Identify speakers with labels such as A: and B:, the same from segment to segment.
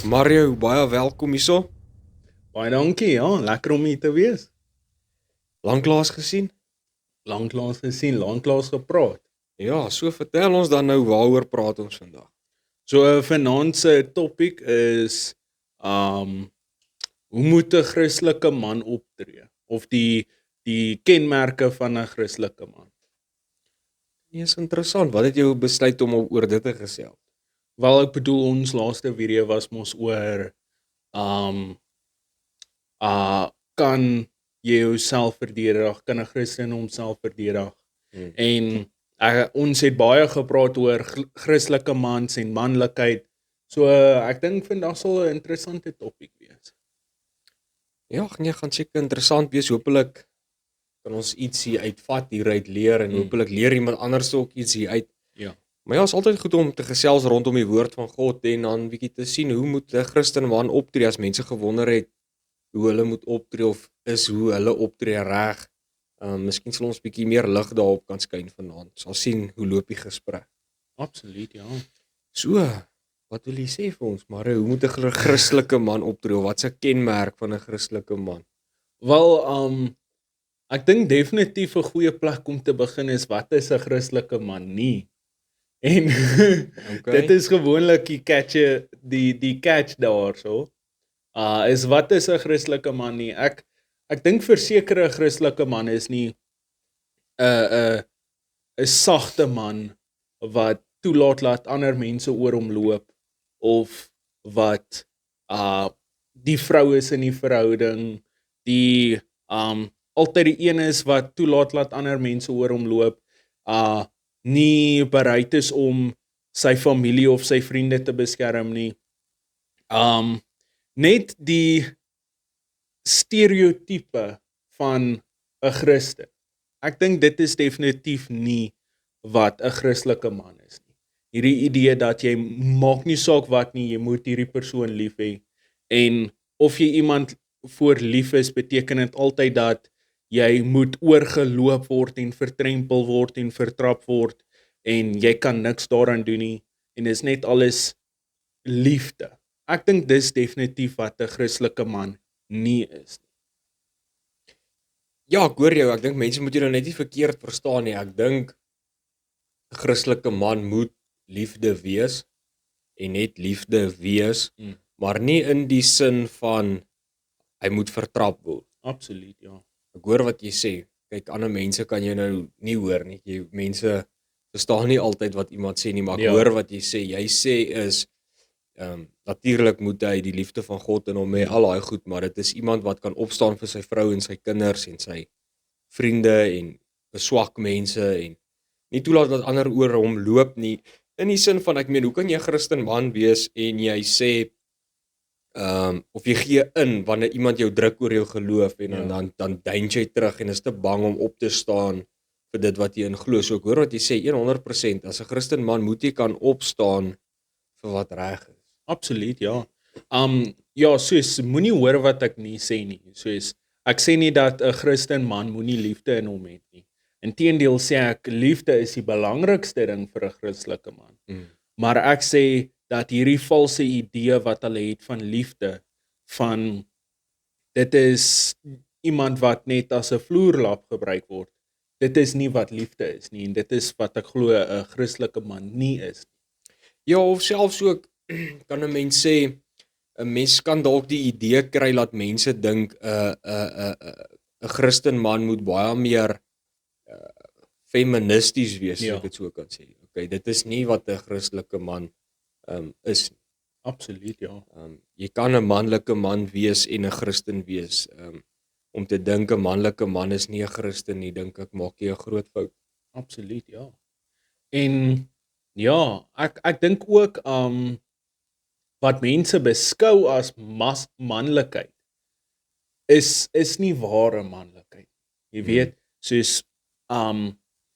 A: Mario, baie welkom hierso.
B: Baie dankie, ja, lekker om hier te wees.
A: Lanklaas gesien?
B: Lanklaas gesien, lanklaas gepraat.
A: Ja, so vertel ons dan nou waaroor praat ons vandag.
B: So vanaand se topik is hoe moet 'n Christelike man optree of die kenmerke van 'n Christelike man.
A: Nee, is interessant. Wat het jou besluit om oor dit te gesels?
B: Wel, ek bedoel ons laaste video was mos oor kan jy jouself verdedig, kan 'n Christen homself verdedig? En ons het baie gepraat oor Christelike mans en manlikheid. So ek dink vandag sal 'n interessante topik wees.
A: Ja, nee, gaan seker interessant wees. Hopelik kan ons iets hier uitvat, hieruit leer en hopelik leer iemand anders ook iets hier uit.
B: Ja.
A: Maar ja, is altyd goed om te gesels rondom die woord van God en dan bietjie te sien hoe moet 'n Christen man optree as mense gewonder het hoe hulle moet optree of is hoe hulle optree reg. Miskien sal ons bietjie meer lig daarop kan skyn vanaand. Sal sien hoe loop die gesprek.
B: Absoluut, ja.
A: So, wat wil jy sê vir ons, Mario? Hoe moet 'n Christelike man optree? Wat's 'n kenmerk van 'n Christelike man?
B: Wel, ek dink definitief 'n goeie plek om te begin is wat is 'n Christelike man nie? En
A: Okay.
B: dit is gewoonlik die catch daarso. Is wat is 'n Christelike man nie? Ek dink verseker 'n Christelike man is nie 'n sagte man wat toelaat dat ander mense oor hom loop of wat die vrou is in die verhouding, die altyd die een is wat toelaat dat ander mense oor hom loop, nie bereid is om sy familie of sy vriende te beskerm nie. Net die stereotype van 'n Christen. Ek dink dit is definitief nie wat 'n Christelike man is nie. Hierdie idee dat jy maak nie saak wat nie, jy moet hierdie persoon lief hê. En of jy iemand voor lief is, beteken dit altyd dat jy moet oorgeloop word en vertrempel word en vertrap word en jy kan niks daaraan doen nie en dis net alles liefde. Ek dink dis definitief wat 'n Christelike man nie is nie.
A: Ja, ek hoor jou. Ek dink mense moet jou nou net nie verkeerd verstaan nie. Ek dink 'n Christelike man moet liefde wees en net liefde wees, maar nie in die sin van hy moet vertrap word.
B: Absoluut, ja.
A: Ek hoor wat jy sê. Kyk, ander mense kan jy nou nie hoor nie. Mense verstaan nie altyd wat iemand sê nie, maar ek hoor wat jy sê. Jy sê is natuurlik moet hy die liefde van God in hom hê, al daai goed, maar dit is iemand wat kan opstaan vir sy vrou en sy kinders en sy vriende en swak mense en nie toelaat dat ander oor hom loop nie. In die sin van, ek meen, hoe kan jy 'n Christen man wees en jy sê of jy gee in wanneer iemand jou druk oor jou geloof en dan dein jy terug en is te bang om op te staan vir dit wat jy in glo. So ek hoor wat jy sê 100%, as 'n Christen man moet jy kan opstaan vir wat reg is.
B: Absoluut, ja. Ja, soos moenie hoor wat ek nie sê nie. Soos ek sê nie dat 'n Christen man moenie liefde in hom het nie. Inteendeel sê ek liefde is die belangrikste ding vir 'n Christelike man. Maar ek sê dat hierdie valse idee wat hulle het van liefde, van dit is iemand wat net as 'n vloerlap gebruik word. Dit is nie wat liefde is nie en dit is wat ek glo 'n Christelike man nie is nie.
A: Ja, of selfs ook kan 'n mens sê 'n mens kan dalk die idee kry dat mense dink 'n Christen man moet baie meer feministies wees, as ek dit so kan sê. Okay, dit is nie wat 'n Christelike man is.
B: Absoluut, ja.
A: Jy kan 'n manlike man wees en 'n Christen wees. Om te dink 'n manlike man is nie 'n Christen nie, dink ek maak jy 'n groot fout.
B: Absoluut, ja. En ja, ek dink ook wat mense beskou as manlikheid is nie ware manlikheid. Jy weet, soos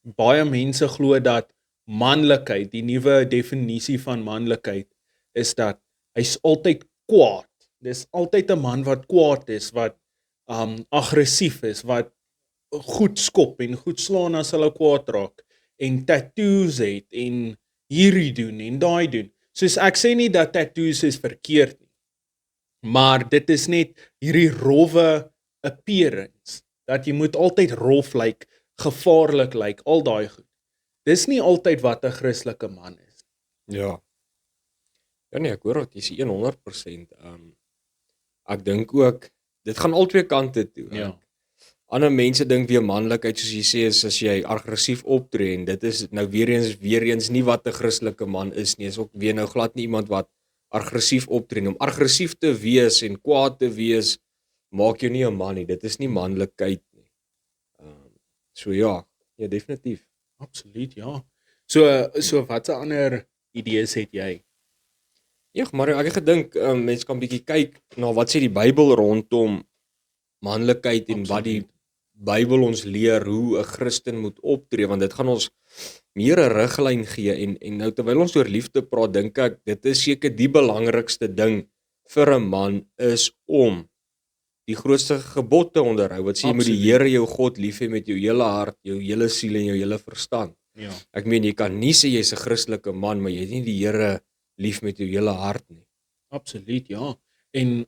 B: baie mense glo dat manlikheid, die nuwe definisie van manlikheid is dat hy's altyd kwaad. Dis altyd 'n man wat kwaad is, wat aggressief is, wat goed skop en goed slaan as hulle kwaad raak en tattoos het en hierdie doen en daai doen. Soos ek sê nie dat tattoos is verkeerd nie. Maar dit is net hierdie rowwe appearance, dat jy moet altyd rof lyk, gevaarlik lyk, al daai goed. Dis nie altyd wat 'n Christelike man is.
A: Ja. Ja nee, ek hoor wat jy sê 100%. Ek dink ook dit gaan al twee kante toe.
B: Ja.
A: Ander mense dink weer manlikheid soos jy sê is as jy aggressief optree en dit is nou weer eens nie wat 'n Christelike man is nie. Is ook weer nou glad nie iemand wat aggressief optree. Om aggressief te wees en kwaad te wees maak jou nie 'n man nie. Dit is nie manlikheid nie. So ja, definitief.
B: Absoluut, ja. So watse ander idees het jy?
A: Ja, maar ek het gedink mense kan bietjie kyk na wat sê die Bybel rondom manlikheid en wat die Bybel ons leer hoe 'n Christen moet optree, want dit gaan ons meer 'n riglyn gee en nou terwyl ons oor liefde praat, dink ek dit is seker die belangrikste ding vir 'n man is om die grootste gebod te onderhou. Wat sê jy moet die Here jou God lief hê met jou hele hart, jou hele siel en jou hele verstand.
B: Ja.
A: Ek meen jy kan nie sê jy's 'n Christelike man, maar jy het nie die Here lief met jou hele hart nie.
B: Absoluut, ja. En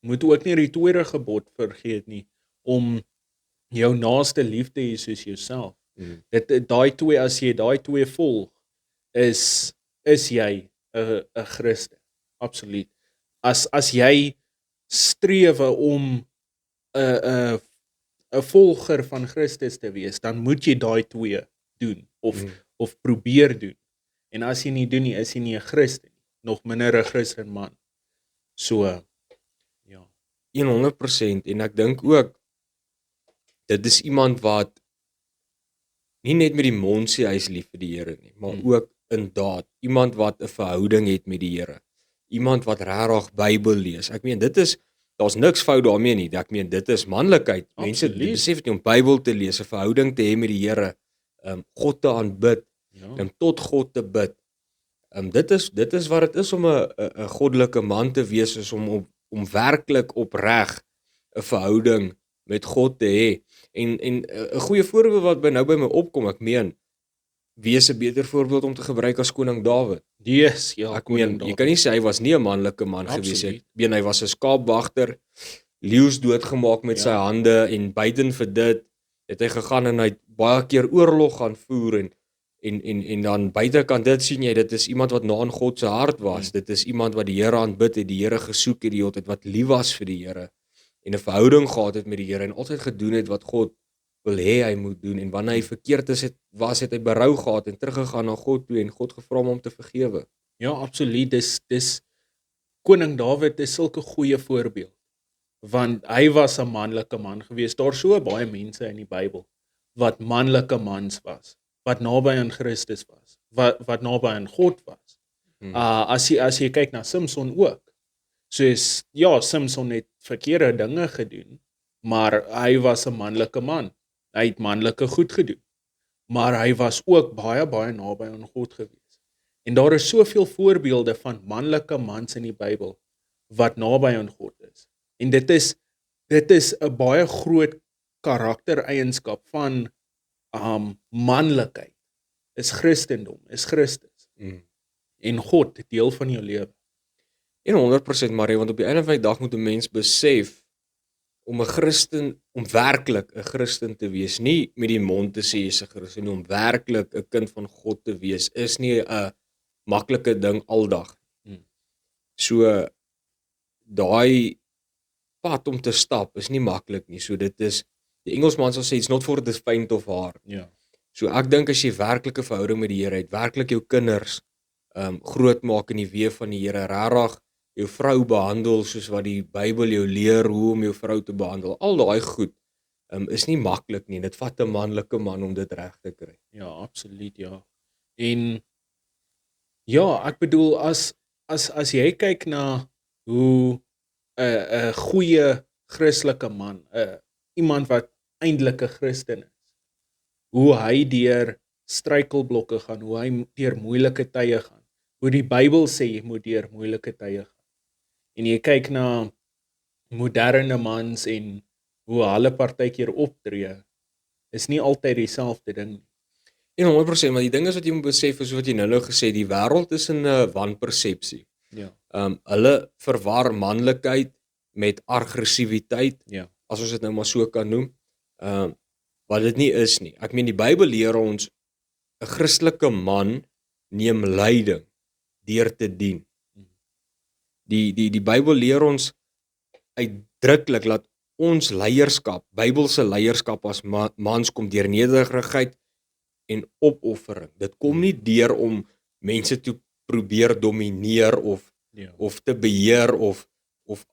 B: moet ook nie die tweede gebod vergeet nie om jou naaste lief te hê soos jouself. Daai twee, as jy daai twee volg, is jy 'n Christen. Absoluut. As jy strewe om 'n volger van Christus te wees, dan moet jy daai twee doen of probeer doen. En as jy nie doen nie, is jy nie 'n Christen nie, nog minder 'n Christen man. So ja,
A: 100% en ek dink ook dit is iemand wat nie net met die mond sê hy is lief vir die Here nie, maar ook in daad. Iemand wat 'n verhouding het met die Here. Iemand wat regtig Bybel lees. Ek meen daar's niks fout daarmee nie. Ek meen dit is manlikheid. Mense besef dit om Bybel te lees, 'n verhouding te hê met die Here, God te aanbid, om tot God te bid. Dit is wat dit is om 'n goddelike man te wees, is om werklik opreg 'n verhouding met God te hê. En 'n goeie voorbeeld wat by my opkom, ek meen, wie is 'n beter voorbeeld om te gebruik as koning Dawid?
B: Yes, ja,
A: ek meen, jy kan nie sê hy was nie 'n manlike man gewees nie. Hy was 'n skaapwagter, leeu's doodgemaak met sy hande en buiten vir dit het hy gegaan en hy het baie keer oorlog gaan voer en dan buitekant dit sien jy, dit is iemand wat na in God se hart was. Dit is iemand wat die Here aanbid het, die Here gesoek het die hele tyd, wat lief was vir die Here en 'n verhouding gehad het met die Here en altyd gedoen het wat God wil hê hy moet doen, en wanneer hy verkeerd het hy berou gehad en teruggegaan na God toe en God gevra om te vergewe.
B: Ja, absoluut. Dis koning Dawid is sulke goeie voorbeeld, want hy was 'n manlike man gewees. Daar's so baie mense in die Bybel wat manlike mans was, wat naby aan Christus was, wat naby aan God was. As jy kyk na Samson ook, soos ja, Samson het verkeerde dinge gedoen, maar hy was 'n manlike man. Hy het manlike goed gedoen, maar hy was ook baie naby aan God gewees. En daar is soveel voorbeelde van manlike mans in die Bybel wat naby aan God is. En dit is 'n baie groot karaktereienskap van manlikheid. Is Christendom, is Christus. En God deel van jou lewe.
A: 100% Marie, want op die einde van die dag moet 'n mens besef om 'n Christen, om werklik 'n Christen te wees, nie met die mond te sê jy's 'n Christen nie, om werklik 'n kind van God te wees, is nie 'n maklike ding aldag. So daai pad om te stap is nie maklik nie. So dit is, die Engelsman sal sê, it's not for the faint of heart.
B: Ja.
A: So ek dink as jy werklike verhouding met die Here het, werklik jou kinders groot maak in die weë van die Here, regtig jou vrou behandel soos wat die Bybel jou leer hoe om jou vrou te behandel. Al daai goed is nie maklik nie. Dit vat 'n manlike man om dit reg te kry.
B: Ja, absoluut, ja. En ja, ek bedoel as jy kyk na hoe 'n goeie Christelike man, iemand wat eintlik 'n Christen is, hoe hy deur struikelblokke gaan, hoe hy deur moeilike tye gaan, hoe die Bybel sê jy moet deur moeilike tye gaan. En jy kyk na moderne mans en hoe hulle partykeer optree, is nie altyd dieselfde ding nie.
A: 100%, maar die ding is wat jy moet besef is wat jy nou gesê, die wêreld is in 'n wanpersepsie.
B: Ja.
A: Hulle verwar manlikheid met aggressiwiteit,
B: Ja.
A: as ons dit nou maar so kan noem. Wat dit nie is nie. Ek meen die Bybel leer ons 'n Christelike man neem leiding deur te dien. Die Bybel leer ons uitdruklik dat ons leierskap, Bybelse leierskap as mans kom deur nederigheid en opoffering. Dit kom nie deur om mense te probeer domineer of te beheer of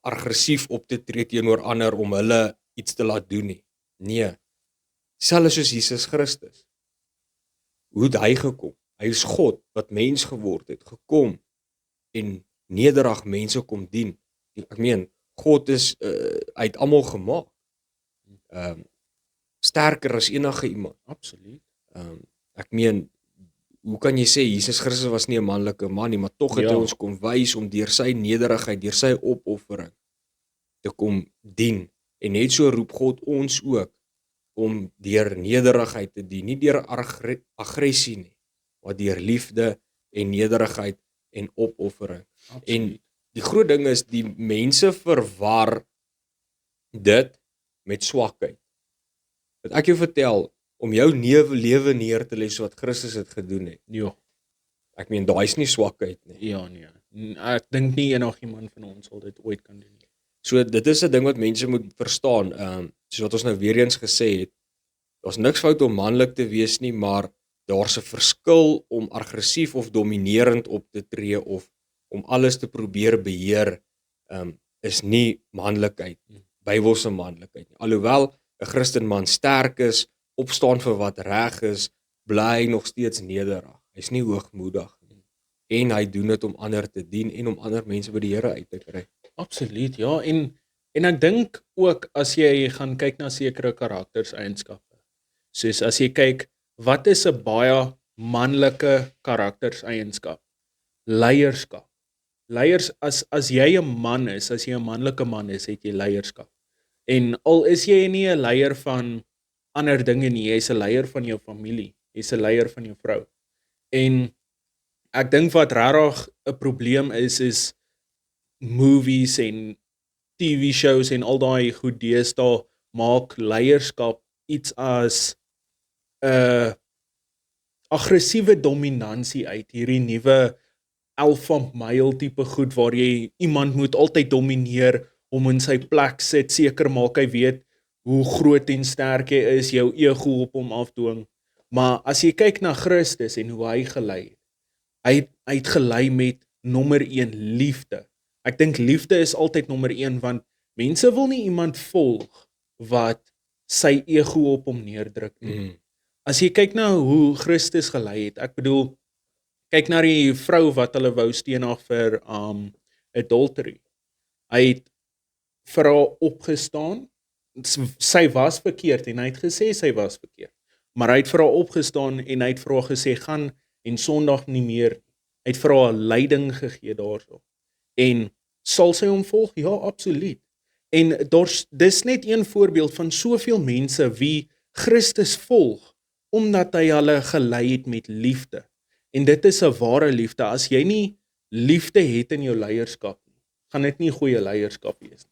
A: aggressief op te tree teenoor ander om hulle iets te laat doen nie. Nee. Selfs soos Jesus Christus. Hoe het hy gekom? Hy is God wat mens geword het, gekom en nederig mense kom dien. Ek meen, God is hy het almal gemaak. Sterker as enige iemand.
B: Absoluut.
A: Ek meen, hoe kan jy sê Jesus Christus was nie 'n manlike man nie, maar tog het hy ons kom wys om deur sy nederigheid, deur sy opoffering te kom dien. En net so roep God ons ook om deur nederigheid te dien, nie deur aggressie nie, maar deur liefde en nederigheid en opoffering.
B: Absoluut.
A: En die groot ding is die mense verwar dit met swakheid. Wat ek jou vertel, om jou lewe neer te lê so wat Christus het gedoen het.
B: Ja.
A: Ek meen, daai is nie swakheid nie.
B: Ja, nee. Ek dink nie enigiemand van ons sal dit ooit kan doen nie.
A: So dit is 'n ding wat mense moet verstaan. Soos wat ons nou weer eens gesê het, daar's niks fout om manlik te wees nie, maar daar's 'n verskil om aggressief of dominerend op te tree of om alles te probeer beheer, is nie manlikheid, Bybelse manlikheid nie. Alhoewel 'n Christenman sterk is, opstaan vir wat reg is, bly hy nog steeds nederig. Hy's nie hoogmoedig nie. En hy doen dit om ander te dien en om ander mense by die Here uit te kry.
B: Absoluut, ja. En ek dink ook as jy gaan kyk na sekere karakterseienskappe. Soos as jy kyk, wat is 'n baie manlike karakterseienskap? Leierskap. Leiers, as jy 'n man is, as jy 'n manlike man is, het jy leierskap. En al is jy nie 'n leier van ander dinge nie, jy's 'n leier van jou familie, jy's 'n leier van jou vrou. En ek dink wat regtig 'n probleem is movies en TV shows en al daai goed deesdae maak leierskap iets as 'n aggressiewe dominansie uit, hierdie nuwe alpha male tipe goed waar jy iemand moet altyd domineer, hom in sy plek sit, seker maak hy weet hoe groot en sterk hy is, jou ego op hom afdwing. Maar as jy kyk na Christus en hoe hy gelei het, hy het gelei met nommer 1 liefde. Ek dink liefde is altyd nommer 1 want mense wil nie iemand volg wat sy ego op hom neerdruk nie. As jy kyk na hoe Christus gelei het, ek bedoel, kyk na die vrou wat hulle wou stenig vir adultery. Hy het vir haar opgestaan, sy was verkeerd en hy het gesê sy was verkeerd. Maar hy het vir haar opgestaan en hy het vir haar gesê, gaan en Sondag nie meer. Hy het vir haar leiding gegee daarso. En sal sy hom volg? Ja, absoluut. En dis net een voorbeeld van soveel mense wie Christus volg, omdat hy hulle gelei het met liefde. En dit is 'n ware liefde. As jy nie liefde het in jou leierskap nie, gaan dit nie goeie leierskap wees nie.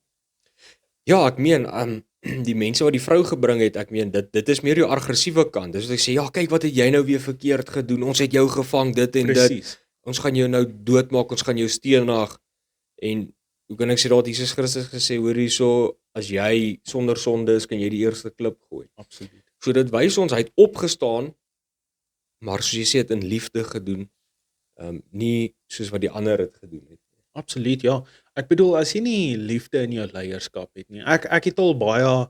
A: Ja, ek meen, die mense wat die vrou gebring het, ek meen, dit is meer jou aggressiewe kant. Dis wat ek sê, ja, kyk wat het jy nou weer verkeerd gedoen, ons het jou gevang, dit en
B: Precies.
A: dit, ons gaan jou nou doodmaak, ons gaan jou stenig, en hoe kan ek sê, dat Jesus Christus gesê, hoor hierso, as jy sonder sonde is, kan jy die eerste klip gooi.
B: Absoluut.
A: So dit wys ons, hy het opgestaan, maar soos jy sê, het in liefde gedoen, nie soos wat die ander het gedoen het.
B: Absoluut, ja. Ek bedoel, as jy nie liefde in jou leierskap het nie, ek het al baie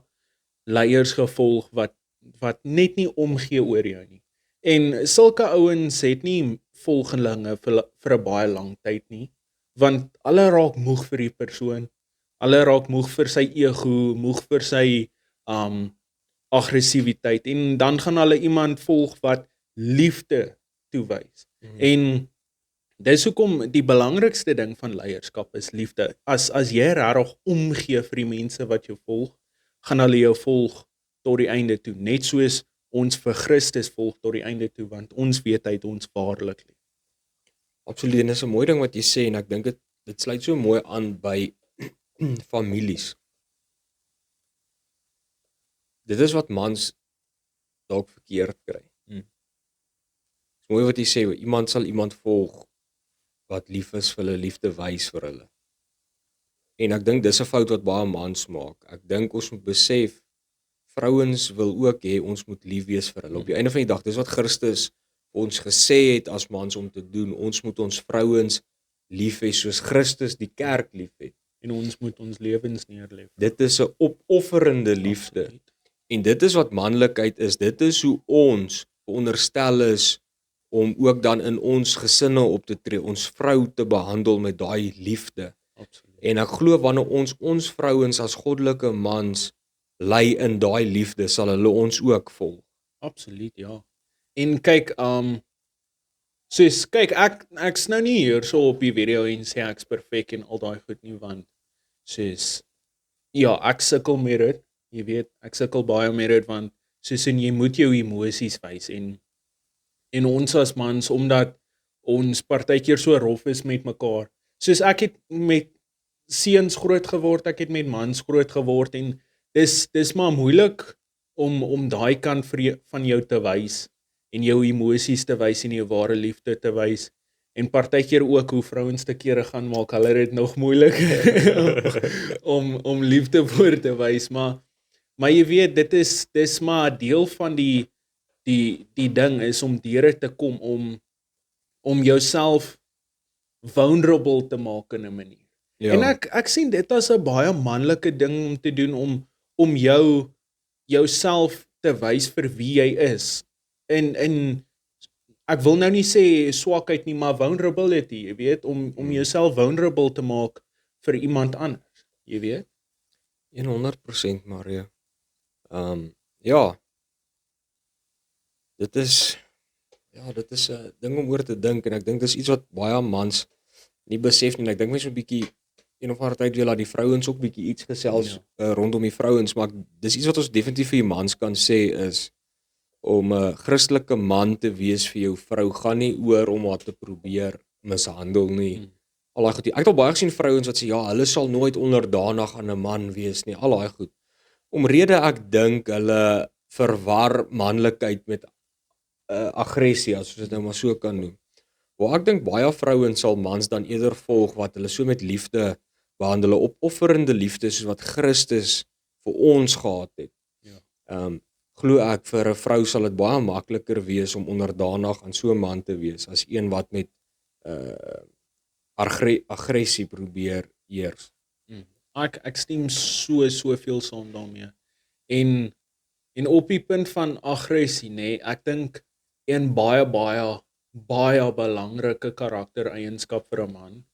B: leiers gevolg wat net nie omgee oor jou nie. En sulke ouens het nie volgelinge vir 'n baie lang tyd nie, want hulle raak moeg vir die persoon, hulle raak moeg vir sy ego, moeg vir sy aggressiwiteit, en dan gaan hulle iemand volg wat liefde toewys. En dis hoekom die belangrikste ding van leierskap is liefde. As jy regtig omgee vir die mense wat jou volg, gaan hulle jou volg tot die einde toe, net soos ons vir Christus volg tot die einde toe, want ons weet hy het ons waarlik lief.
A: Absoluut, en dis 'n mooi ding wat jy sê, en ek dink dit dit sluit so mooi aan by families. Dit is wat mans dalk verkeerd kry. Dis mooi wat jy sê, iemand sal iemand volg wat lief is vir hulle, liefde wys vir hulle. En ek dink dis 'n fout wat baie mans maak. Ek dink ons moet besef, vrouens wil ook hê ons moet lief wees vir hulle. Op die einde van die dag, dis wat Christus ons gesê het as mans om te doen. Ons moet ons vrouens lief hê soos Christus die kerk lief het.
B: En ons moet ons lewens neerlê.
A: Dit is 'n opofferende liefde.
B: Absoluut.
A: En dit is wat manlikheid is. Dit is hoe ons veronderstel is om ook dan in ons gesinne op te tree, ons vrou te behandel met daai liefde.
B: Absoluut.
A: En ek glo wanneer ons vrouens as goddelike mans lei in daai liefde, sal hulle ons ook volg.
B: Absoluut, ja. En kyk, soos kyk, ek's nou nie hier so op die video en sê ek's perfek en al daai goed nie, want soos ja, ek sukkel met dit. Jy weet, ek sukkel baie met dit, want soos en jy moet jou emosies wys en ons as mans, omdat ons partykeer so rof is met mekaar. Soos ek het met seuns groot geword, ek het met mans groot geword, en dis maar moeilik om daai kant van jou te wys en jou emosies te wys en jou ware liefde te wys. En partykeer ook hoe vrouens te kere gaan maak hulle dit nog moeilik om liefde voor te wys, maar jy weet, dis maar 'n deel van die ding is om deur dit te kom om jouself vulnerable te maak in 'n manier.
A: Ja.
B: En ek sien dit as 'n baie manlike ding om te doen, om jouself te wys vir wie jy is. En ek wil nou nie sê swakheid nie, maar vulnerability, jy weet, om jouself vulnerable te maak vir iemand anders, jy weet.
A: 100% Mario. Ja. Dit is 'n ding om oor te dink, en ek dink dis iets wat baie mans nie besef nie. En ek dink mens moet bietjie een of ander tyd weer laat die vrouens ook bietjie iets gesels rondom die vrouens, maar dis iets wat ons definitief vir die mans kan sê is om 'n Christelike man te wees vir jou vrou gaan nie oor om haar te probeer mishandel nie. Al daai goed. Ek het al baie gesien vrouens wat sê ja, hulle sal nooit onderdanig aan 'n man wees nie. Al daai goed. Omrede ek dink hulle verwar manlikheid met aggressie, as ons dit nou maar so kan noem. Waar ek dink baie vrouens sal mans dan eerder volg wat hulle so met liefde behandel, opofferende liefde soos wat Christus vir ons gehad het.
B: Ja.
A: Glo ek vir 'n vrou sal dit baie makliker wees om onderdanig aan so 'n man te wees as een wat met aggressie probeer eers.
B: Ek stem soveel saam daarmee. En op die punt van aggressie, nê, ek dink een baie belangrike karaktereienskap vir 'n man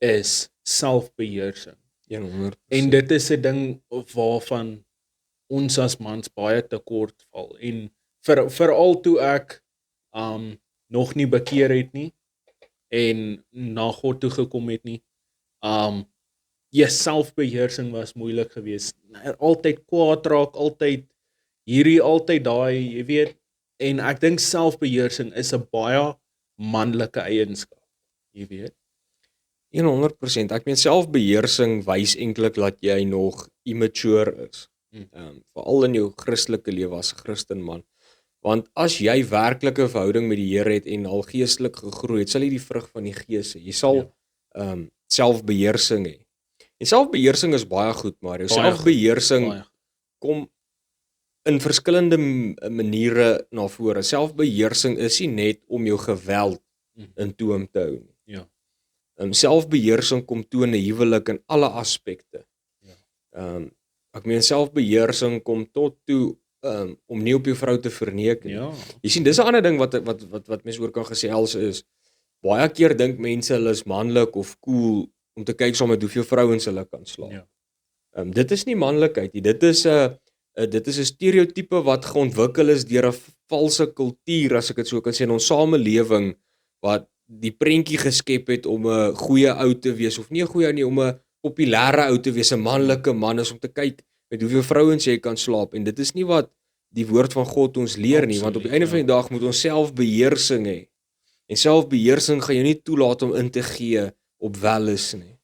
B: is selfbeheersing.
A: 100%.
B: En dit is 'n ding waarvan ons as mans baie tekort val. En veral toe ek nog nie bekeer het nie en na God toe gekom het nie. Selfbeheersing was moeilik geweest. Altyd kwaad raak, altyd hierdie, altyd daai, jy weet. En ek dink selfbeheersing is 'n baie manlike eienskap, jy weet.
A: 100%. Ek meen selfbeheersing wys eintlik dat jy nog immature is. Veral in jou Christelike lewe as 'n Christen man. Want as jy werklike verhouding met die Here het en al geestelik gegroei het, sal jy die vrug van die Gees hê. Jy sal selfbeheersing hê. En selfbeheersing is baie goed, maar jou selfbeheersing kom in verskillende maniere na vore. Selfbeheersing is nie net om jou geweld in toom te hou nie.
B: Ja.
A: Selfbeheersing kom toe in 'n huwelik in alle aspekte.
B: Ja.
A: Ek meen selfbeheersing kom tot toe om nie op jou vrou te verneek nie.
B: Ja.
A: Jy sien, dis 'n ander ding wat mense oor kan gesels is, baie keer dink mense hulle is manlik of cool om te kyk saam met hoeveel vrouens hulle kan slaap.
B: Ja.
A: Dit is nie manlikheid nie. Dit is 'n stereotipe wat geontwikkel is deur 'n valse kultuur, as ek dit so kan sê, in ons samelewing, wat die prentjie geskep het om 'n goeie ou te wees, of nie 'n goeie ou nie, om 'n populêre ou te wees, 'n manlike man is om te kyk met hoeveel vrouens jy kan slaap. En dit is nie wat die woord van God ons leer nie, want op die einde van die dag moet ons selfbeheersing hê. En selfbeheersing gaan jou nie toelaat om in te gee op wel is nie.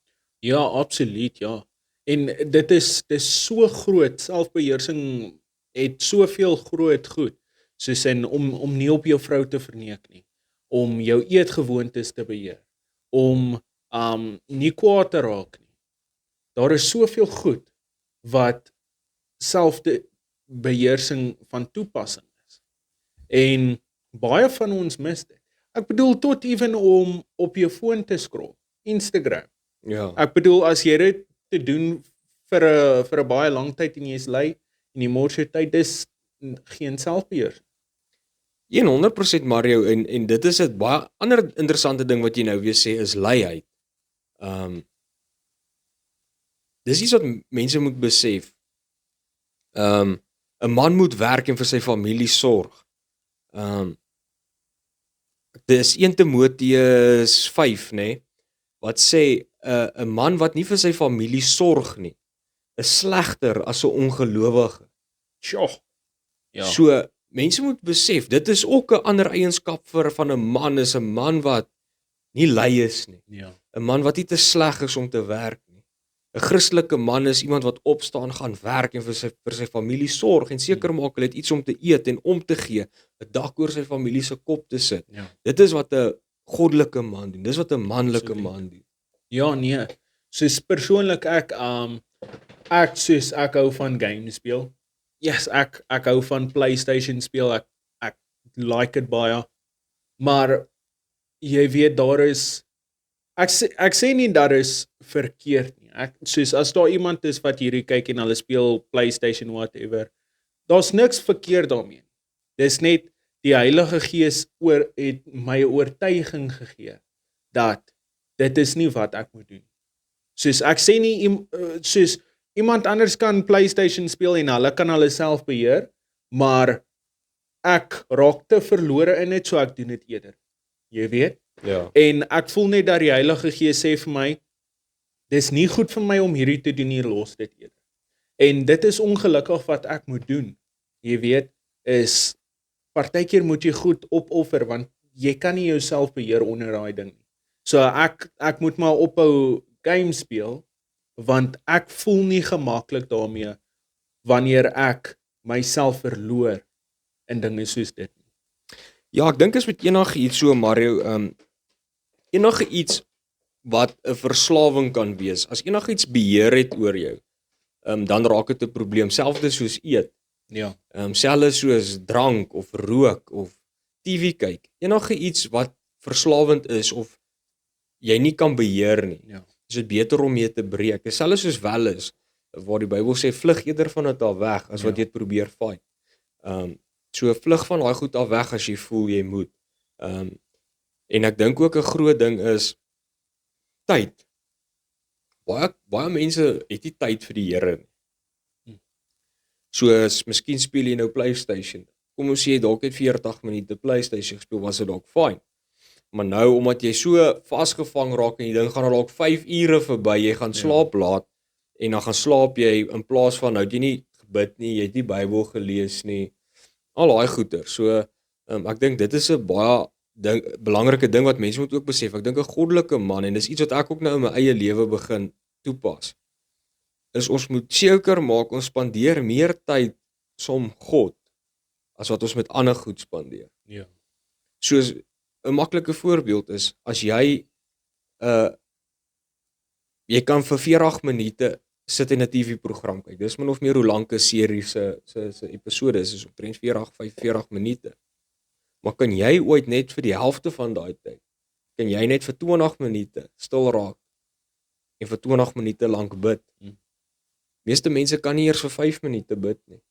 B: Ja, absoluut, ja. En dis so groot, selfbeheersing het soveel groot goed, soos in om nie op jou vrou te verneek nie, om jou eetgewoontes te beheer, om nie kwaad te raak nie. Daar is soveel goed wat selfbeheersing van toepassing is. En baie van ons mis dit. Ek bedoel tot ewen om op jou foon te scroll, Instagram.
A: Ja.
B: Ek bedoel as jy dit te doen vir 'n baie lang tyd en jy's lui en jy mors jou tyd, dis geen selfbeheersing.
A: 100% Mario, en dit is 'n baie ander interessante ding wat jy nou weer sê is luiheid. Dis iets wat mense moet besef. 'n Man moet werk en vir sy familie sorg. Dis 1 Timoteus 5, nê, wat sê 'n man wat nie vir sy familie sorg nie, is slegter as 'n ongelowige.
B: Sjoe. Ja.
A: So mense moet besef, dit is ook 'n ander eienskap van 'n man, is 'n man wat nie lui is nie.
B: Ja.
A: 'n Man wat nie te sleg is om te werk nie. 'n Christelike man is iemand wat opstaan, gaan werk en vir sy familie sorg en seker maak hulle het iets om te eet en om te gee, 'n dak oor sy familie se kop te sit.
B: Ja.
A: Dit is wat 'n goddelike man doen. Dis wat 'n manlike
B: Absoluut.
A: man doen.
B: Ja, nee. Soos persoonlik ek hou van games speel. Yes, ek hou van PlayStation speel. Ek like dit baie. Maar jy weet daar is ek sê nie dat is verkeerd nie. Soos as daar iemand is wat hierdie kyk en hulle speel PlayStation whatever, daar's niks verkeerd daarmee. Dis net die Heilige Gees het my 'n oortuiging gegee dat dit is nie wat ek moet doen. Soos ek sê nie soos iemand anders kan PlayStation speel en hulle kan hulle self beheer, maar ek raak te verlore in dit, so ek doen dit eerder. Jy weet?
A: Ja.
B: En ek voel net dat die Heilige Gees sê vir my, dis nie goed vir my om hierdie te doen, hier los dit eerder. En dit is ongelukkig wat ek moet doen. Jy weet, is partykeer moet jy goed opoffer, want jy kan nie jouself beheer onder daai ding nie. So ek moet maar ophou game speel, want ek voel nie gemaklik daarmee wanneer ek myself verloor in dinge soos dit nie.
A: Ja, ek dink is met enige iets so, Mario, enige iets wat 'n verslawing kan wees. As enige iets beheer het oor jou, dan raak dit 'n probleem, selfs soos eet.
B: Ja.
A: Selfs soos drank of rook of TV kyk. Enige iets wat verslawend is of jy nie kan beheer nie.
B: Ja.
A: Is dit beter om mee te breek. Dis selfs soos wel is waar die Bybel sê vlug eerder van dit af weg as wat jy dit probeer fight. So vlug van daai goed af weg as jy voel jy moet. En ek dink ook 'n groot ding is tyd. Baie mense het nie tyd vir die Here nie. Soos miskien speel jy nou PlayStation. Kom ons sê jy dalk het 40 minute PlayStation gespeel, was dit dalk fyn. Maar nou omdat jy so vasgevang raak en die ding gaan dalk 5 ure verby, jy gaan slaap laat en dan gaan slaap jy in plaas van nou het jy nie gebid nie, jy het nie Bybel gelees nie. Al daai goeie. So ek dink dit is 'n baie belangrike ding wat mense moet ook besef. Ek dink 'n goddelike man, en dis iets wat ek ook nou in my eie lewe begin toepas, is ons moet seker maak ons spandeer meer tyd saam God as wat ons met ander goed spandeer.
B: Ja.
A: Soos 'n maklike voorbeeld is, as jy kan vir 40 minute sit en 'n TV-program kyk. Dis min of meer hoe lank 'n serie se episode is omtrent 45 minute. Maar kan jy ooit net vir die helfte van daai tyd, kan jy net vir 20 minute stil raak en vir 20 minute lank bid? Meeste mense kan nie eers vir 5 minute bid nie.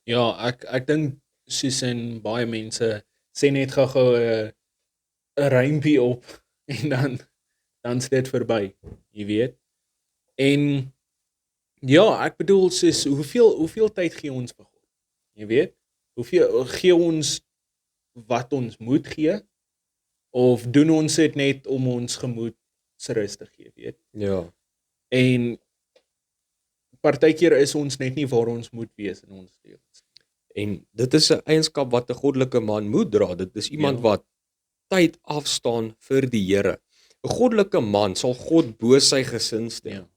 B: Ja, ek dink soos in baie mense sê net gou 'n rympie op en dan is dit verby, jy weet. En ja, ek bedoel soos hoeveel tyd gee ons vir God? Jy weet? Hoeveel gee ons wat ons moet gee? Of doen ons dit net om ons gemoed se rus te gee, weet?
A: Ja.
B: En partykeer is ons net nie waar ons moet wees in ons lewens.
A: En dit is 'n eienskap wat 'n goddelike man moet dra. Dit is iemand wat tyd afstaan vir die Here. 'n goddelike man sal God bo sy gesin stel.
B: Ja.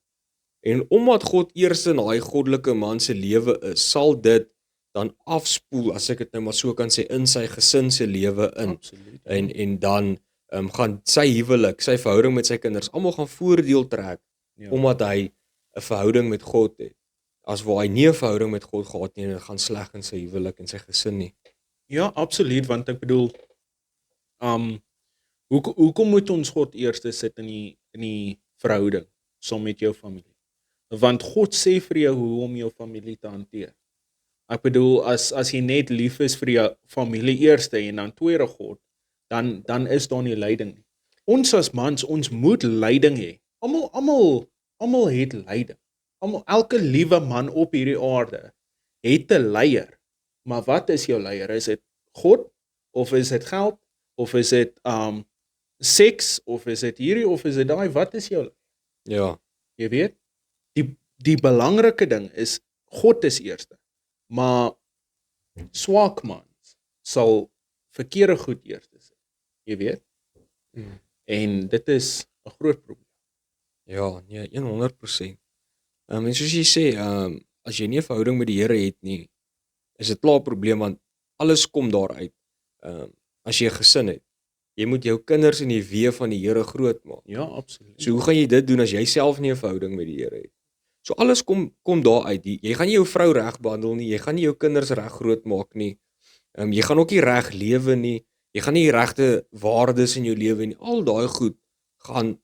A: En omdat God eers in daai goddelike man se lewe is, sal dit dan afspoel, as ek dit nou maar so kan sê, in sy gesin se lewe in.
B: Absoluut.
A: En dan gaan sy huwelik, sy verhouding met sy kinders, almal gaan voordeel trek,
B: Ja.
A: omdat hy 'n verhouding met God het. As waar hy nie 'n verhouding met God gehad nie, en dit gaan sleg in sy huwelik en sy gesin nie.
B: Ja, absoluut, want ek bedoel, hoekom moet ons God eerste sit in die verhouding saam met jou familie? Want God sê vir jou hoe om jou familie te hanteer. Ek bedoel, as jy net lief is vir jou familie eerste en dan tweede God, dan is daar nie lyding nie. Ons as mans, ons moet lyding hê. Almal het lyding. Elke liewe man op hierdie aarde het 'n leier. Maar wat is jou leier? Is dit God, of is dit geld, of is dit seks, of is dit hierdie, of is dit daai? Wat is jou leier?
A: Ja,
B: Jy weet, die belangrike ding is God is eerste, maar swak mans sal verkeerde goed eerste sit. Jy weet? En dit is 'n groot probleem.
A: ja, nee, 100%. En soos jy sê, as jy nie 'n verhouding met die Here het nie, is dit klaar 'n probleem, want alles kom daaruit. As jy 'n gesin het, jy moet jou kinders in die weë van die Here grootmaak.
B: Ja, absoluut.
A: So hoe gaan jy dit doen as jy self nie 'n verhouding met die Here het? So alles kom daaruit. Jy gaan nie jou vrou reg behandel nie, jy gaan nie jou kinders reg grootmaak nie. Jy gaan ook nie reg lewe nie. Jy gaan nie die regte waardes in jou lewe nie. Al daai goed gaan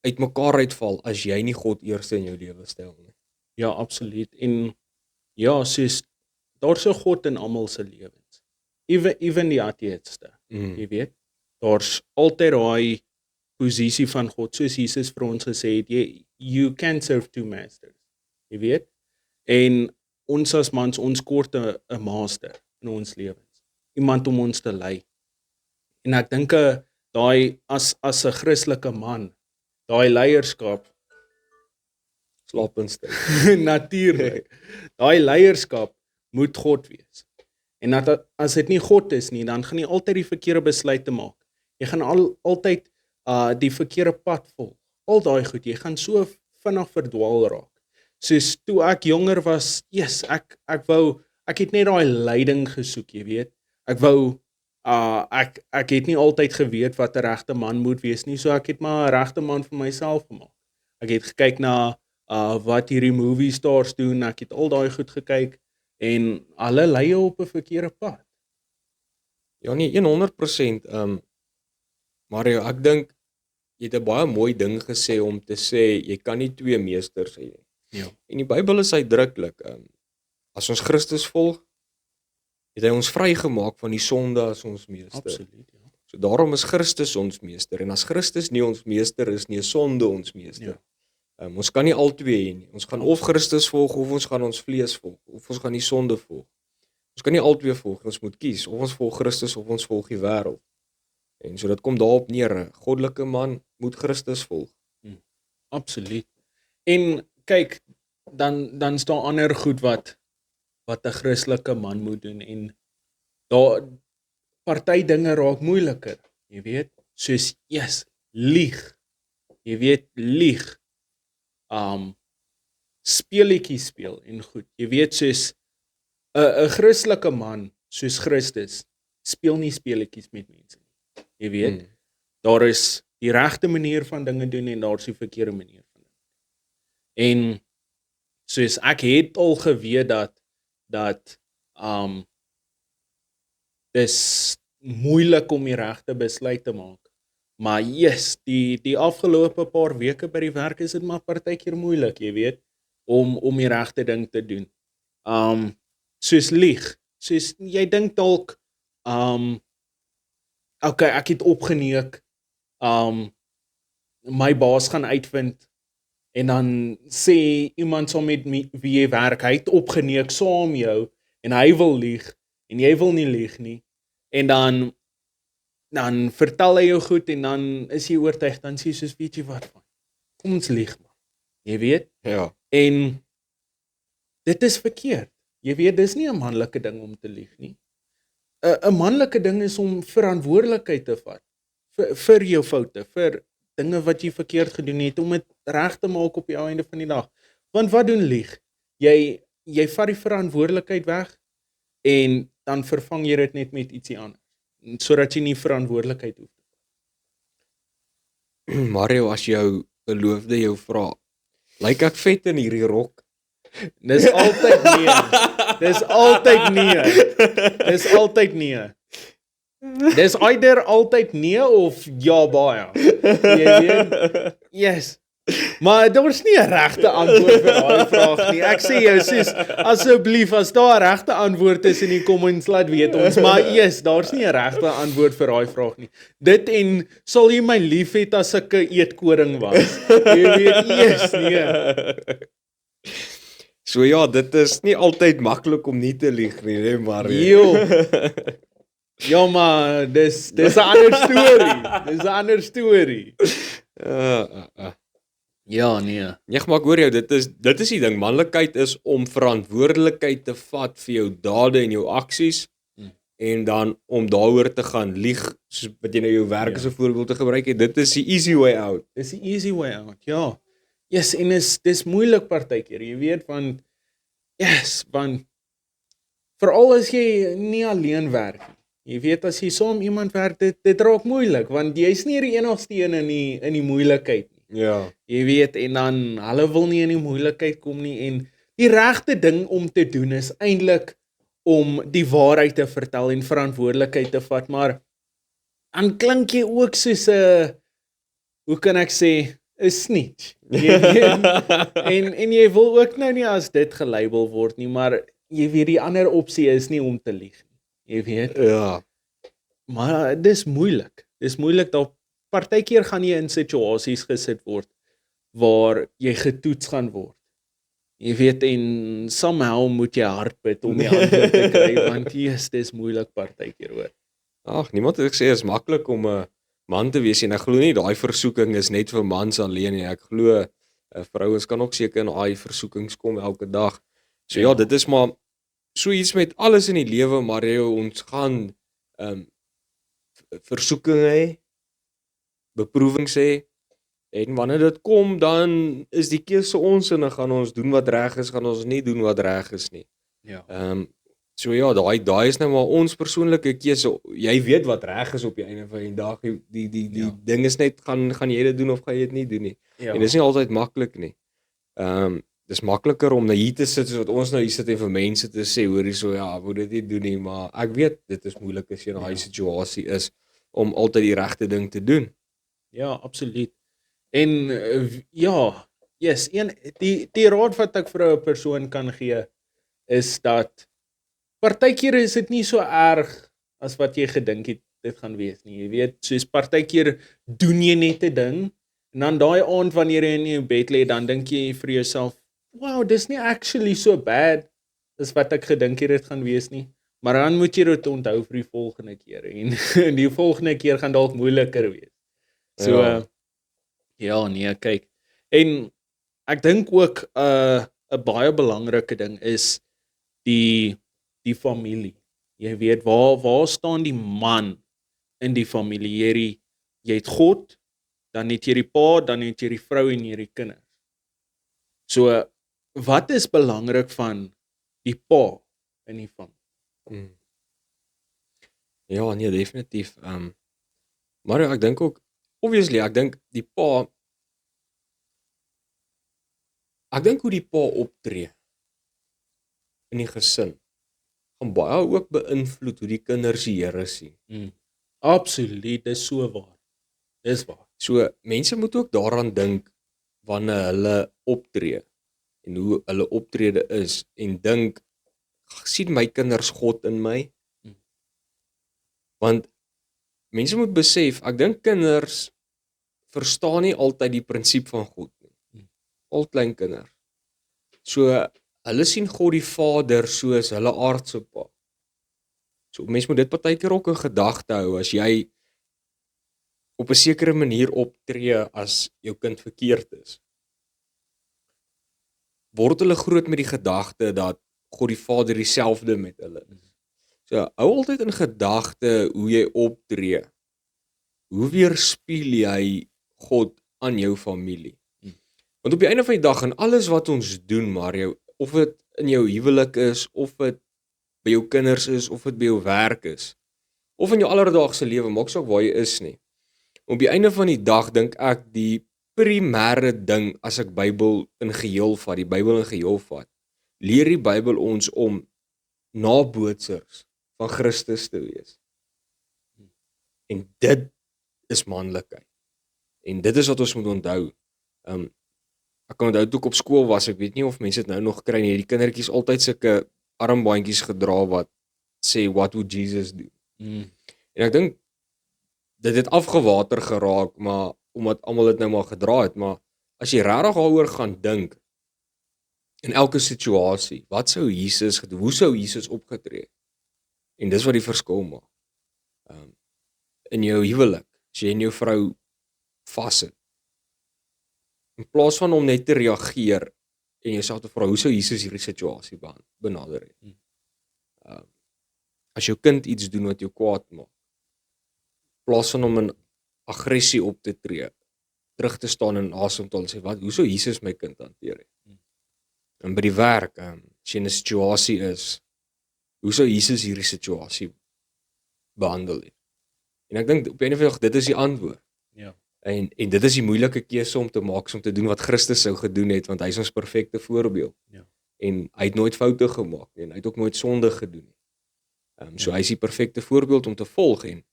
A: uitmekaar uitval as jy nie God eerste in jou lewe stel nie.
B: Ja, absoluut. En ja, soos daar's 'n God in almal se lewens. Even die ateïste. Jy weet, daar's altyd daai posisie van God, soos Jesus vir ons gesê het, you can serve two masters. Jy weet? En ons as mans, ons kort 'n master in ons lewens. Iemand om ons te lei. En ek dink daai as 'n Christelike man, daai leierskap
A: Slaapinstig.
B: natuurlik. Daai leierskap moet God wees. En dat as dit nie God is nie, dan gaan jy altyd die verkeerde besluite maak. Jy gaan altyd die verkeerde pad volg. Al daai goed, jy gaan so vinnig verdwaal raak. Soos toe ek jonger was, ek het net daai leiding gesoek, jy weet. Ek het nie altyd geweet wat 'n regte man moet wees nie, so ek het maar 'n regte man vir myself gemaak. Ek het gekyk na wat hierdie movie stars doen, ek het al daai goed gekyk en hulle lei jou op 'n verkeerde pad.
A: Ja nee, 100%. Mario, ek dink jy het 'n baie mooi ding gesê om te sê jy kan nie twee meesters hê nie.
B: Ja.
A: En die Bybel is uitdruklik, as ons Christus volg, het hy ons vrygemaak van die sonde as ons meester.
B: Absoluut, ja.
A: So daarom is Christus ons meester, en as Christus nie ons meester is nie, is sonde ons meester.
B: Ja.
A: Ons kan nie albei hê nie. Ons gaan of Christus volg, of ons gaan ons vlees volg, of ons gaan die sonde volg. Ons kan nie albei volg, ons moet kies, of ons volg Christus, of ons volg die wêreld. En so dit kom daarop neer, 'n goddelike man moet Christus volg.
B: Absoluut. En kyk, dan is daar ander goed wat 'n Christelike man moet doen, en daar party dinge raak moeiliker, jy weet, soos lieg. Jy weet, lieg. Speletjies speel en goed. Jy weet, soos 'n Christelike man soos Christus speel nie speletjies met mense nie. Jy weet, daar is die regte manier van dinge doen en daar is die verkeerde manier van dinge. En soos ek het al geweet dat dis moeilik om die regte besluit te maak. Maar die afgelope paar weke by die werk is dit maar partykeer moeilik, jy weet, om die regte ding te doen. Soos lieg. Soos jy dink dalk okay, ek het opgeneek, my baas gaan uitvind, en dan sê iemand saam met wie jy werk, hy het opgeneek saam jou, en hy wil lieg, en jy wil nie lieg nie, en dan vertel hy jou goed, en dan is jy oortuig, dan sê jy soos, weet jy wat van, kom ons lieg maar, jy weet,
A: Ja.
B: en dit is verkeerd, jy weet, dis nie 'n manlike ding om te lieg nie. 'n manlike ding is om verantwoordelikheid te vat vir jou foute, vir dinge wat jy verkeerd gedoen het om dit reg te maak op die einde van die dag. Want wat doen lieg? Jy vat die verantwoordelikheid weg en dan vervang jy dit net met ietsie anders sodat jy nie verantwoordelikheid hoef.
A: Mario, as jou beloofde jou vra, lyk ek vet in hierdie rok?
B: Dis altyd nee. Dis altyd nee. Dis altyd nee. Dis either altyd nee of ja baie. Jy weet? Yes. Maar daar is nie 'n regte antwoord vir daai vraag nie. Ek sê jou sis, asseblief as daar 'n regte antwoord is in die comments laat weet ons, maar yes, daar's nie 'n regte antwoord vir daai vraag nie. Dit en sal jy my lief hê as ek 'n eetkoring was? Jy weet, yes, nee.
A: So ja, dit is nie altyd maklik om nie te lieg nie, hè, Mario.
B: Jo. Ja, maar dis 'n ander storie. Dis 'n ander storie. Ja, nee.
A: Ja, maar ek hoor jou, dit is die ding. Manlikheid is om verantwoordelikheid te vat vir jou dade en jou aksies en dan om daaroor te gaan lieg, soos wat jy nou jou werk as 'n voorbeeld te gebruik het. Dit is die easy way out.
B: Dis die easy way out. Ja. Yes, en dis moeilik partykeer. Jy weet want want veral as jy nie alleen werk nie. Jy weet as jy saam iemand werk, dit raak moeilik want jy's nie die enigste een in die moeilikheid nie.
A: Ja.
B: Jy weet en dan hulle wil nie in die moeilikheid kom nie en die regte ding om te doen is eintlik om die waarheid te vertel en verantwoordelikheid te vat, maar dan klink jy ook soos 'n hoe kan ek sê 'n snitch. Jy weet, en jy wil ook nou nie as dit gelabel word nie, maar jy weet die ander opsie is nie om te lieg nie. Jy weet.
A: Ja.
B: Maar dis moeilik. Dis moeilik dat partykeer gaan jy in situasies gesit word waar jy getoets gaan word. Jy weet en somehow moet jy hard bid om die antwoord te kry want dis moeilik partykeer hoor.
A: Ag, niemand het gesê is maklik om 'n man te wees en ek glo nie daai versoeking is net vir mans alleen nie. Ek glo vrouens kan ook seker in daai versoekings kom elke dag. So ja, dit is maar so iets met alles in die lewe, maar ons gaan versoekinge hê, beproewings hê en wanneer dit kom dan is die keuse ons en dan gaan ons doen wat reg is, gaan ons nie doen wat reg is nie.
B: Ja.
A: So ja, daai is nou maar ons persoonlike keuse. Jy weet wat reg is op die einde van die dag. Die ding is net gaan jy dit doen of gaan jy dit nie doen nie.
B: Ja.
A: En dis nie altyd maklik nie. Dis makliker om nou hier te sit soos wat ons nou hier sit en vir mense te sê, hoorie so ja, moet dit nie doen nie, maar ek weet dit is moeilik as jy in daai situasie is om altyd die regte ding te doen.
B: Ja, absoluut. En die raad wat ek vir 'n persoon kan gee is dat partykeer is dit nie so erg as wat jy gedink het dit gaan wees nie. Jy weet, soos partykeer doen jy net 'n ding en dan daai aand wanneer jy in jou bed lê, dan dink jy vir jouself, wow, dis nie actually so bad as wat ek gedink het dit gaan wees nie. Maar dan moet jy dit onthou vir die volgende keer en die volgende keer gaan dalk moeiliker wees. So nee, kyk. En ek dink ook 'n baie belangrike ding is die familie. Jy weet waar staan die man in die familie? Jy het God, dan het jy die pa, dan het jy die vrou en jy die kinders. So wat is belangrik van die pa in die familie?
A: Ja, nee, definitief. Maar ek dink ook obviously, ek dink hoe die pa optree in die gesin gaan baie ook beïnvloed hoe die kinders die Here sien.
B: Absoluut, dis so waar. Dis waar.
A: So mense moet ook daaraan dink wanneer hulle optree en hoe hulle optrede is en dink, sien my kinders God in my? Want mense moet besef, ek dink kinders verstaan nie altyd die prinsip van God nie. Al klein kinders. So hulle sien God die Vader soos hulle aardse pa. So mense moet dit partykeer ook in gedagte hou as jy op 'n sekere manier optree as jou kind verkeerd is. Word hulle groot met die gedagte dat God die Vader dieselfde met hulle is. So hou altyd in gedagte hoe jy optree. Hoe weerspieël jy God aan jou familie. Want op die einde van die dag, in alles wat ons doen, Mario, of dit in jou huwelik is, of dit by jou kinders is, of dit by jou werk is, of in jou alledaagse lewe, maak saak waar jy is nie. Op die einde van die dag dink ek die primêre ding as ek Bybel in geheel vat, die Bybel in geheel vat, leer die Bybel ons om nabootsers van Christus te wees. En dit is manlikheid. En dit is wat ons moet onthou. Ek kan onthou toe ek op skool was, ek weet nie of mense dit nou nog kry nie, die kindertjies altyd sulke armbandjies gedra wat sê, what would Jesus do? En ek dink, dit het afgewater geraak, maar omdat almal dit nou maar gedra het, maar as jy regtig daaroor gaan dink, in elke situasie, wat sou Jesus gedoen, hoe sou Jesus opgetree? En dis wat die verskil maak. In jou huwelik, as jy en jou vrou vassit, in plaas van om net te reageer en jouself te vra, hoe sou Jesus hierdie situasie benader het? As jou kind iets doen wat jou kwaad maak, in plaas van om in aggressie op te tree, terug te staan en asem te haal en sê, hoe sou Jesus my kind hanteer het? En by die werk, as jy in 'n situasie is, hoe sou Jesus hierdie situasie behandel het? En ek dink, op 'n of ander dag, dit is die antwoord.
B: Ja.
A: En dit is die moeilike keuse om te maak, om te doen wat Christus sou gedoen het, want hy is ons perfekte voorbeeld.
B: Ja.
A: En hy het nooit foute gemaak nie, en hy het ook nooit sonde gedoen nie. So hy is die perfekte voorbeeld om te volg, en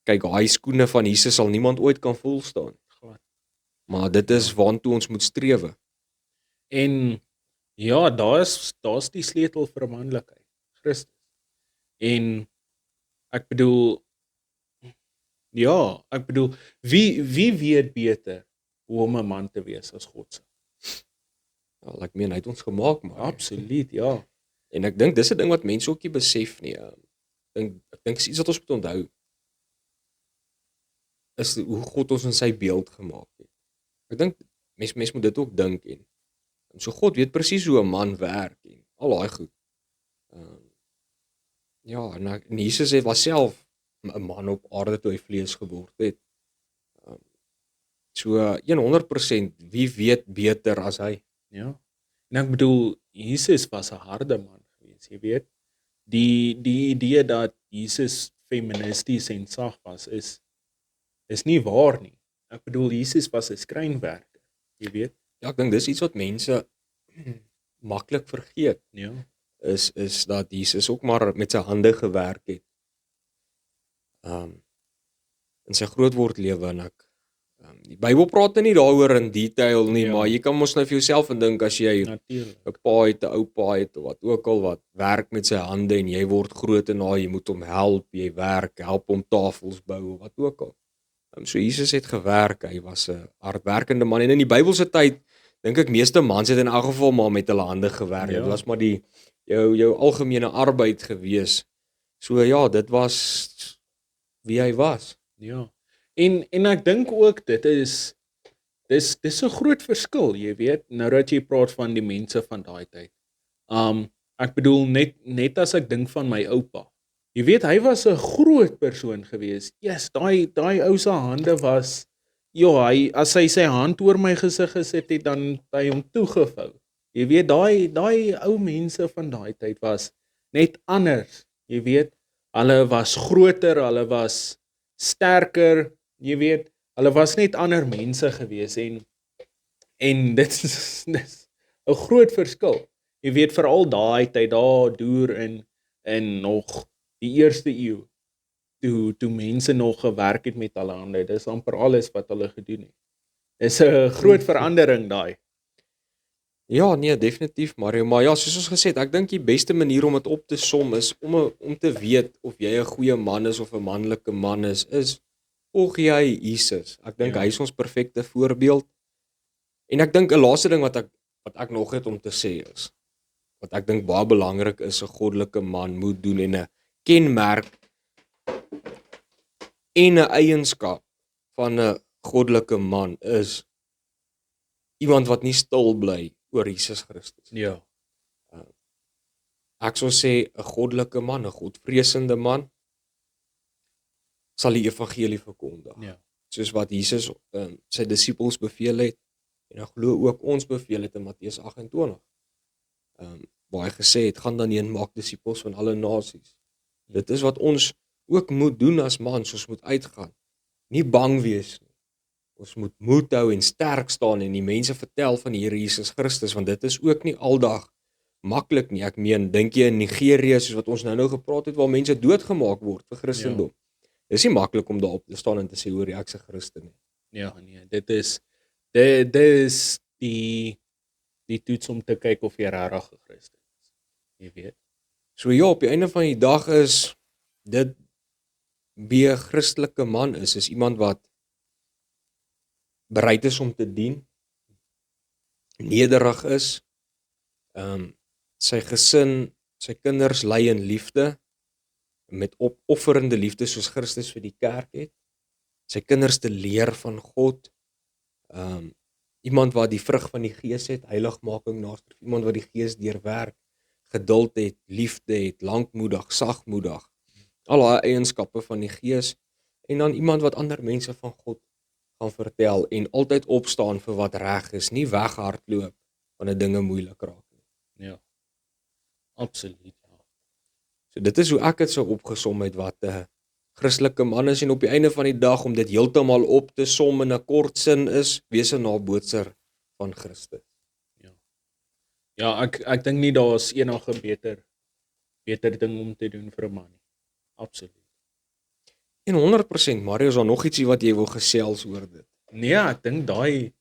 A: kyk, daai skoene van Jesus sal niemand ooit kan volstaan. Maar dit is waantoe ons moet strewe.
B: En ja, daar's die sleutel vir manlikheid, Christus. En ek bedoel, wie weet beter hoe om 'n man te wees as God se?
A: Wel, ek meen, hy het ons gemaak, maar
B: Absoluut, ja.
A: En ek dink dis 'n ding wat mense ook nie besef nie. Ek dink is iets wat ons moet onthou, is hoe God ons in sy beeld gemaak het. Ek dink mense moet dit ook dink, en so God weet presies hoe 'n man werk en al daai goed. Ja, en Jesus was self 'n man op aarde toe hy vlees geword het. So 100%, wie weet beter as hy?
B: Ja. En ek bedoel, Jesus was 'n harde man geweest, jy weet. Die idee dat Jesus feministies en sag was, is nie waar nie. Ek bedoel, Jesus was 'n skrynwerker, jy weet.
A: Ja, ek dink dis iets wat mense maklik vergeet.
B: Ja.
A: Is dat Jesus ook maar met sy hande gewerk het. In sy grootword lewe, en die Bybel praat nie daaroor in detail nie, maar jy kan mos nou vir jouself indink as jy 'n pa het, 'n ou pa het, of wat ook al, wat werk met sy hande, en jy word groot en jy moet hom help, jy help hom tafels bou, of wat ook al. So Jesus het gewerk, hy was 'n hardwerkende man, en in die Bybelse tyd, dink ek meeste mans het in elk geval maar met hulle hande gewerk. Dit was maar jou algemene arbeid gewees. So ja, dit was wie hy was.
B: Ja. En ek dink ook dis 'n groot verskil, jy weet, nou dat jy praat van die mense van daai tyd. Ek bedoel net as ek dink van my oupa. Jy weet, hy was 'n groot persoon gewees. Yes, daai ou se hande was, ja, as hy sy hand oor my gesig gesit het, dan hy hom toegevou. Jy weet, daai ou mense van daai tyd was net anders. Jy weet, hulle was groter, hulle was sterker, jy weet, hulle was net ander mense gewees, en dit is 'n groot verskil. Jy weet, veral daai tyd, daar deur in nog die 1ste eeu, toe mense nog gewerk het met hulle hande. Dis amper alles wat hulle gedoen het. Dis 'n groot verandering daai.
A: Ja, nee, definitief, Mario. Maar ja, soos ons gesê het, ek dink die beste manier om dit op te som is om te weet of jy 'n goeie man is of 'n manlike man is volg jy Jesus. Ek dink hy is ons perfekte voorbeeld. En ek dink 'n laaste ding wat ek nog het om te sê is, wat ek dink baie belangrik is, 'n goddelike man moet doen, en 'n kenmerk en 'n eienskap van 'n goddelike man is iemand wat nie stil bly oor Jesus Christus.
B: Ja.
A: Ek sou sê 'n goddelike man, 'n godvreesende man, sal die evangelie verkondig.
B: Ja.
A: soos wat Jesus sy disippels beveel het en dan glo ook ons beveel het in Matteus 28. Waar hy gesê het, gaan dan heen maak disippels van alle nasies. Dit is wat ons ook moet doen as mans, ons moet uitgaan. Nie bang wees nie. Ons moet moed hou en sterk staan en die mense vertel van die Here Jesus Christus, want dit is ook nie aldag maklik nie. Ek meen, dink jy in Nigerië, soos wat ons nou gepraat het, waar mense doodgemaak word vir Christendom. Dis nie maklik om daar op te staan en te sê, hoor, ek's 'n Christen nie.
B: Ja, nee, dit is die toets om te kyk of jy regtig 'n Christen is. Jy weet.
A: So ja, op die einde van die dag is dit wie 'n Christelike man is iemand wat bereid is om te dien, nederig is, sy gesin, sy kinders lei in liefde, met opofferende liefde soos Christus vir die kerk het, sy kinders te leer van God, iemand wat die vrug van die Gees het, heiligmaking nastreef, iemand wat die Gees deurwerk, geduld het, liefde het, lankmoedig, sagmoedig, al daai eienskappe van die Gees, en dan iemand wat ander mense van God gaan vertel, en altyd opstaan vir wat reg is, nie weghardloop, wanneer dinge moeilik raak nie.
B: Ja, absoluut, ja.
A: So dit is hoe ek het so opgesom het wat 'n Christelike man is, en op die einde van die dag, om dit heeltemal op te som in 'n kort sin is, wees 'n nabootser van Christus.
B: Ja, ek dink nie daar is enige beter ding om te doen vir 'n man nie. Absoluut.
A: En 100%, Mario, is daar nog ietsie wat jy wil gesels oor dit?
B: Nee, ek dink daai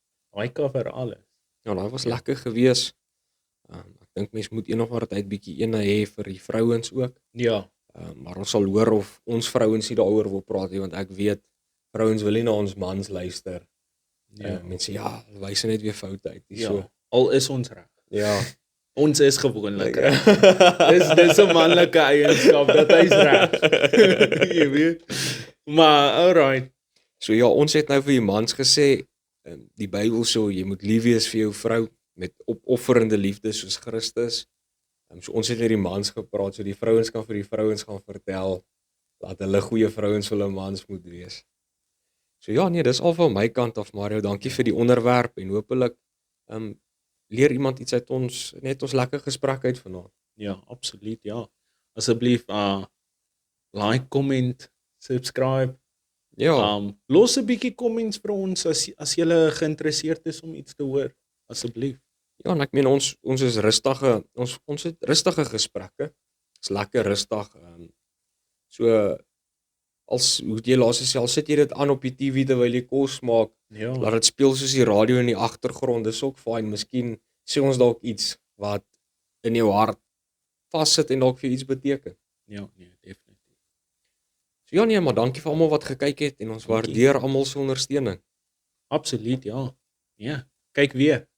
B: cover alles.
A: Ja, daai was lekker gewees. Ek dink mens moet een of ander tyd bietjie ene hê vir die vrouens ook.
B: Ja,
A: Maar ons sal hoor of ons vrouens nie daaroor wil praat nie, want ek weet vrouens wil nie na ons mans luister. Mense wys net weer foute uit.
B: Ja, al is ons reg.
A: Ja.
B: Ons is gewoonlik reg. Dis 'n manlike eienskap dat hy's reg. Jy weet. Maar alright.
A: So ja, ons het nou vir die mans gesê, die Bybel sê jy moet lief wees vir jou vrou met opofferende liefde soos Christus. So ons het met die mans gepraat, so die vrouens kan vir die vrouens gaan vertel dat hulle goeie vrouens vir hulle mans moet wees. So ja, nee, dis al van my kant af, Mario. Dankie vir die onderwerp en hopelik leer iemand iets uit ons lekker gesprek uit vanaand.
B: Ja, absoluut, ja. Asseblief like, comment, subscribe.
A: Ja.
B: Los 'n bietjie comments vir ons as jy geïnteresseerd is om iets te hoor, asseblief.
A: Ja, en ek meen ons is rustige, ons het rustige gesprekke. Is lekker rustig. So als hoe jy laat self sit jy dit aan op die TV terwyl jy kos maak.
B: Ja.
A: Laat dit speel soos die radio in die agtergrond. Dis ook fyn. Miskien sê ons dalk iets wat in jou hart vassit en dalk vir iets beteken.
B: Ja, nee, definitief.
A: So ja, nee, maar dankie vir almal wat gekyk het en ons waardeer almal se ondersteuning.
B: Absoluut, ja. Ja, kyk weer.